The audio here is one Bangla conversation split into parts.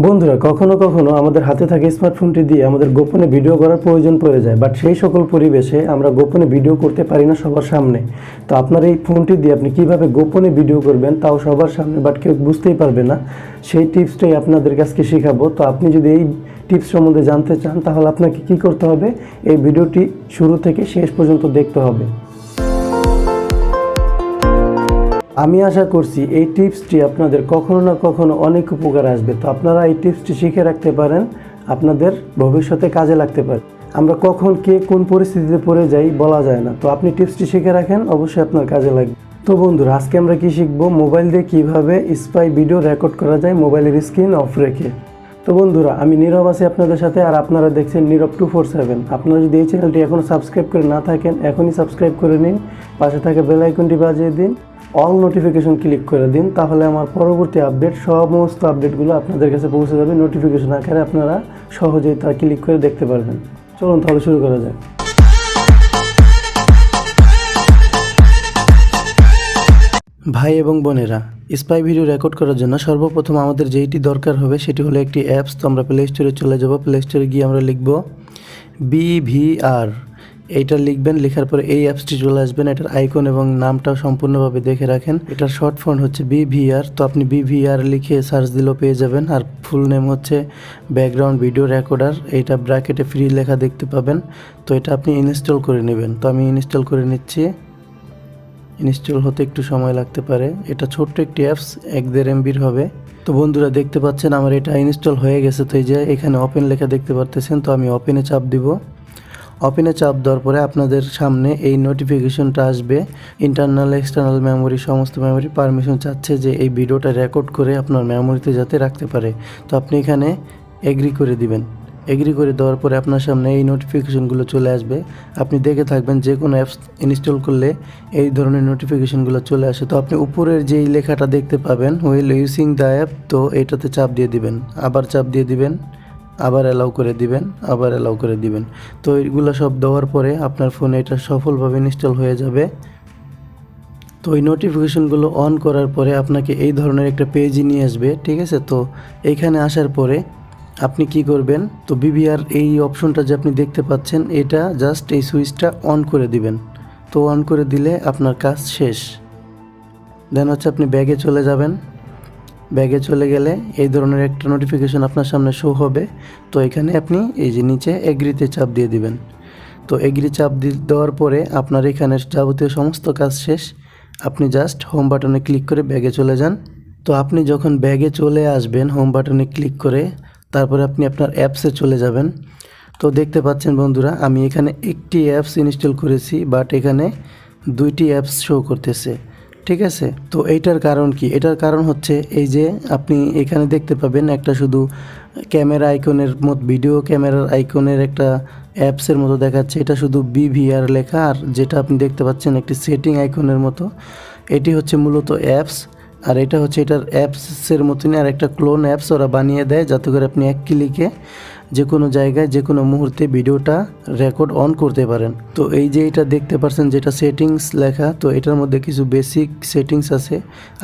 বন্ধুরা, কখনো কখনো আমাদের হাতে থাকা স্মার্টফোনটি দিয়ে আমাদের গোপনে ভিডিও করার প্রয়োজন পড়ে যায়, বাট সেই সকল পরিবেশে আমরা গোপনে ভিডিও করতে পারি না সবার সামনে। তো আপনার এই ফোনটি দিয়ে আপনি কিভাবে গোপনে ভিডিও করবেন, তাও সবার সামনে, বাট কেউ বুঝতেই পারবে না, সেই টিপসটাই আপনাদের কাছে শেখাবো। তো আপনি যদি এই টিপস সম্বন্ধে জানতে চান, তাহলে আপনাকে কি করতে হবে, এই ভিডিওটি শুরু থেকে শেষ পর্যন্ত দেখতে হবে। আমি আশা করছি এই টিপসটি আপনাদের কখনো না কখনো অনেক উপকার আসবে। তো আপনারা এই টিপসটি শিখে রাখতে পারেন, আপনাদের ভবিষ্যতে কাজে লাগতে পারে। আমরা কখন কে কোন পরিস্থিতিতে পড়ে যাই বলা যায় না। তো আপনি টিপসটি শিখে রাখেন, অবশ্যই আপনার কাজে লাগবে। তো বন্ধুরা, আজকে আমরা কি শিখবো, মোবাইল দিয়ে কিভাবে স্পাই ভিডিও রেকর্ড করা যায় মোবাইলের স্ক্রিন অফ রেখে। তো বন্ধুরা, আমি নীরব আছি আপনাদের সাথে, আর আপনারা দেখছেন নীরব 247। আপনারা যদি এই চ্যানেলটি এখনও সাবস্ক্রাইব করে না থাকেন, এখনই সাবস্ক্রাইব করে নিন, পাশে থাকা বেল আইকনটি বাজিয়ে দিন, অল নোটিফিকেশন ক্লিক করে দিন, তাহলে আমার পরবর্তী আপডেট, সমস্ত আপডেটগুলো আপনাদের কাছে পৌঁছে যাবে নোটিফিকেশন আকারে। আপনারা সহজেই তা ক্লিক করে দেখতে পারবেন। চলুন তাহলে শুরু করা যাক। ভাই এবং বোনেরা, স্পাই ভিডিও রেকর্ড করার জন্য সর্বপ্রথম আমাদের যেইটি দরকার হবে সেটি হলো একটি অ্যাপস। তো আমরা প্লে স্টোরে চলে যাব। প্লে স্টোরে গিয়ে আমরা লিখব BVR, এইটা লিখবেন। লেখার পরে এই অ্যাপসটি চলে আসবেন। এটার আইকন এবং নামটা সম্পূর্ণভাবে দেখে রাখেন। এটার শর্ট ফর্ম হচ্ছে BVR। তো আপনি BVR লিখে সার্চ দিলেও পেয়ে যাবেন। আর ফুল নেম হচ্ছে ব্যাকগ্রাউন্ড ভিডিও রেকর্ডার। এইটা ব্র্যাকেটে ফ্রি লেখা দেখতে পাবেন। তো এটা আপনি ইনস্টল করে নেবেন। তো আমি ইনস্টল করে নিচ্ছি। ইনস্টল হতে একটু সময় লাগতে পারে। এটা ছোট্ট একটি অ্যাপস, 1-1.5 MBর হবে। তো বন্ধুরা, দেখতে পাচ্ছেন আমার এটা ইনস্টল হয়ে গেছে। তো এই যে এখানে ওপেন লেখা দেখতে পারতেছেন। তো আমি ওপেনে চাপ দিব। ওপেনে চাপ দেওয়ার পরে আপনাদের সামনে এই নোটিফিকেশনটা আসবে, ইন্টারনাল এক্সটার্নাল মেমোরি সমস্ত মেমোরি পারমিশন চাচ্ছে যে এই ভিডিওটা রেকর্ড করে আপনার মেমোরিতে যাতে রাখতে পারে। তো আপনি এখানে এগ্রি করে দিবেন। এগ্রি করে দেওয়ার পরে আপনার সামনে এই নোটিফিকেশনগুলো চলে আসবে। আপনি দেখে থাকবেন যে কোনো অ্যাপস ইনস্টল করলে এই ধরনের নোটিফিকেশনগুলো চলে আসে। তো আপনি উপরের যেই লেখাটা দেখতে পাবেন, হুইল ইউজিং দ্য অ্যাপ, তো এটাতে চাপ দিয়ে দিবেন, আবার চাপ দিয়ে দিবেন, আবার অ্যালাউ করে দিবেন, আবার অ্যালাউ করে দিবেন। তো এইগুলো সব দেওয়ার পরে আপনার ফোনে এটা সফলভাবে ইনস্টল হয়ে যাবে। তো এই নোটিফিকেশনগুলো অন করার পরে আপনাকে এই ধরনের একটা পেজই নিয়ে আসবে, ঠিক আছে। তো এইখানে আসার পরে আপনি কি করবেন, তো BVR এই অপশনটা যে আপনি দেখতে পাচ্ছেন, এটা জাস্ট এই সুইচটা অন করে দিবেন। তো অন করে দিলে আপনার কাজ শেষ। দেন হচ্ছে আপনি ব্যাগে চলে যাবেন। ব্যাগে চলে গেলে এই ধরনের একটা নোটিফিকেশন আপনার সামনে শো হবে। তো এখানে আপনি এই যে নিচে এগ্রিতে চাপ দিয়ে দিবেন। তো এগ্রি চাপ দেওয়ার পরে আপনার এখানে যাবতীয় সমস্ত কাজ শেষ। আপনি জাস্ট হোম বাটনে ক্লিক করে ব্যাগে চলে যান। তো আপনি যখন ব্যাগে চলে আসবেন, হোম বাটনে ক্লিক করে তারপরে আপনি আপনার অ্যাপসে চলে যাবেন। তো দেখতে পাচ্ছেন বন্ধুরা, আমি এখানে একটি অ্যাপস ইনস্টল করেছি, বাট এখানে 2টি অ্যাপস শো করতেছে, ঠিক আছে। তো এইটার কারণ কি? এটার কারণ হচ্ছে এই যে আপনি এখানে দেখতে পাবেন একটা শুধু ক্যামেরা আইকনের মতো, ভিডিও ক্যামেরার আইকনের একটা অ্যাপসের মতো দেখাচ্ছে। এটা শুধু BVR লেখা। আর যেটা আপনি দেখতে পাচ্ছেন একটি সেটিং আইকনের মতো, এটি হচ্ছে মূলত অ্যাপস। আর এটা হচ্ছে এটার অ্যাপসের মতনই আর একটা ক্লোন অ্যাপস ওরা বানিয়ে দেয়, যাতে করে আপনি এক ক্লিকে যে কোনো জায়গায় যে কোনো মুহূর্তে ভিডিওটা রেকর্ড অন করতে পারেন। তো এই যে এটা দেখতে পাচ্ছেন যেটা সেটিংস লেখা, তো এটার মধ্যে কিছু বেসিক সেটিংস আছে,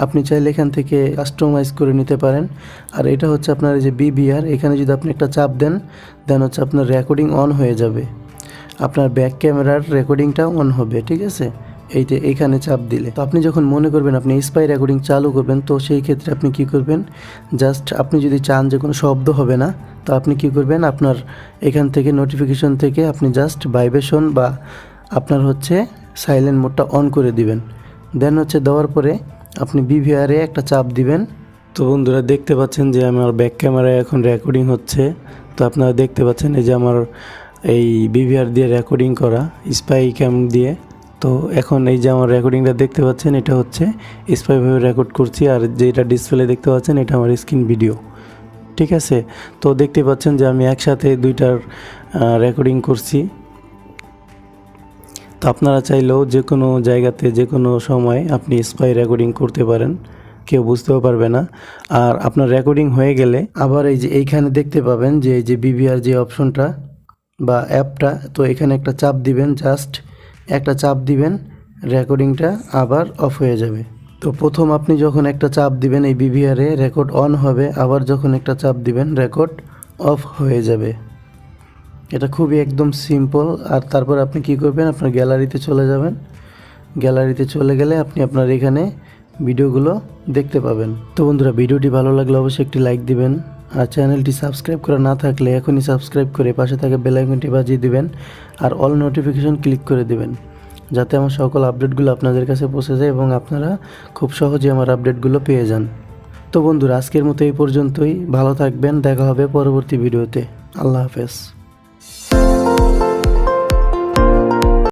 আপনি চাইলে এখান থেকে কাস্টমাইজ করে নিতে পারেন। আর এটা হচ্ছে আপনার এই যে BVR, এখানে যদি আপনি একটা চাপ দেন, দেন হচ্ছে আপনার রেকর্ডিং অন হয়ে যাবে, আপনার ব্যাক ক্যামেরার রেকর্ডিংটা অন হবে, ঠিক আছে। এইখানে চাপ দিলে তো আপনি যখন মনে করবেন আপনি স্পাই রেকর্ডিং চালু করবেন, তো সেই ক্ষেত্রে আপনি কি করবেন, জাস্ট আপনি যদি চান যে কোনো শব্দ হবে না, তো আপনি কি করবেন, আপনার এখান থেকে নোটিফিকেশন থেকে আপনি জাস্ট ভাইব্রেশন বা আপনার হচ্ছে সাইলেন্ট মোডটা অন করে দিবেন। দেন হচ্ছে দেওয়ার পরে আপনি BVR-এ একটা চাপ দিবেন। তো বন্ধুরা, দেখতে পাচ্ছেন যে আমার ব্যাক ক্যামেরায় এখন রেকর্ডিং হচ্ছে। তো আপনারা দেখতে পাচ্ছেন এই যে আমার এই BVR দিয়ে রেকর্ডিং করা, স্পাই ক্যাম দিয়ে। তো এখন এই যে আমার রেকর্ডিংটা দেখতে পাচ্ছেন, এটা হচ্ছে স্পাইভাবে রেকর্ড করছি। আর যেটা ডিসপ্লে দেখতে পাচ্ছেন, এটা আমার স্ক্রিন ভিডিও, ঠিক আছে। তো দেখতে পাচ্ছেন যে আমি একসাথে দুইটার রেকর্ডিং করছি। তো আপনারা চাইলেও যে কোনো জায়গাতে যে কোনো সময় আপনি স্পাই রেকর্ডিং করতে পারেন, কেউ বুঝতেও পারবে না। আর আপনার রেকর্ডিং হয়ে গেলে আবার এই যে এইখানে দেখতে পাবেন যে এই যে BVR যে অপশনটা বা অ্যাপটা, তো এখানে একটা চাপ দিবেন, জাস্ট একটা চাপ দিবেন, রেকর্ডিংটা আবার অফ হয়ে যাবে। তো প্রথম আপনি যখন একটা চাপ দিবেন এই বিভিআরে রেকর্ড অন হবে, আবার যখন একটা চাপ দিবেন রেকর্ড অফ হয়ে যাবে। এটা খুবই একদম সিম্পল। আর তারপর আপনি কি করবেন, আপনার গ্যালারিতে চলে যাবেন। গ্যালারিতে চলে গেলে আপনি আপনার এখানে ভিডিওগুলো দেখতে পাবেন। তো বন্ধুরা, ভিডিওটি ভালো লাগলে অবশ্যই একটি লাইক দিবেন, আর চ্যানেলটি সাবস্ক্রাইব করা না থাকলে এখনই সাবস্ক্রাইব করে পাশে থাকা বেল আইকনটি বাজিয়ে দিবেন আর অল নোটিফিকেশন ক্লিক করে দিবেন, যাতে আমার সকল আপডেটগুলো আপনাদের কাছে পৌঁছে যায় এবং আপনারা খুব সহজে আমার আপডেটগুলো পেয়ে যান। তো বন্ধুরা, আজকের মতো এই পর্যন্তই। ভালো থাকবেন, দেখা হবে পরবর্তী ভিডিওতে। আল্লাহ হাফেজ।